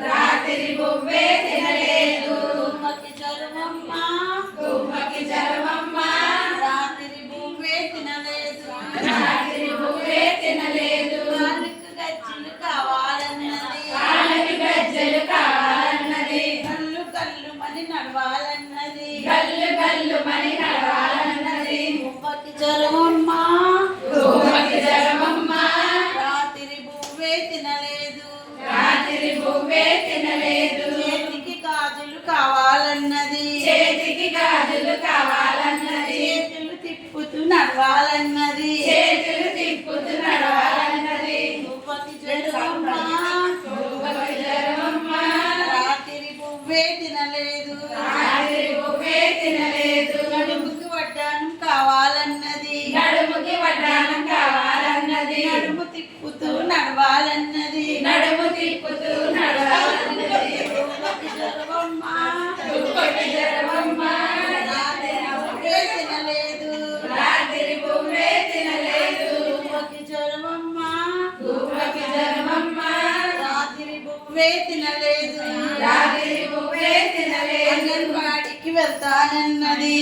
రాత్రి బువ్వే తినలేదు తుమ్మకి జరమమ్మ రాత్రి బువ్వే తినలేదు కాళ్ళకు గజ్జలు కావాలన్నది కళ్ళు కళ్ళు మని నడవాలన్నది తుమ్మకి జరమమ్మ రాత్రి బువ్వే తినలేదు చేతికి గాజులు కావాలన్నది చేతులు తిప్పుతూ నడవాలన్నది తుమ్మకి జరమమ్మ రాత్రి బువ్వే తినలేదు నడుముకి వడ్డానం కావాలన్నది నడుము తిప్పుతూ నడవాలన్నది తుమ్మకి జరమమ్మ రాత్రి బువ్వే తినలేదు తుమ్మకి జరమమ్మ రాత్రి బువ్వే తినలేదు అంగన్వాడికి వెళ్తానన్నది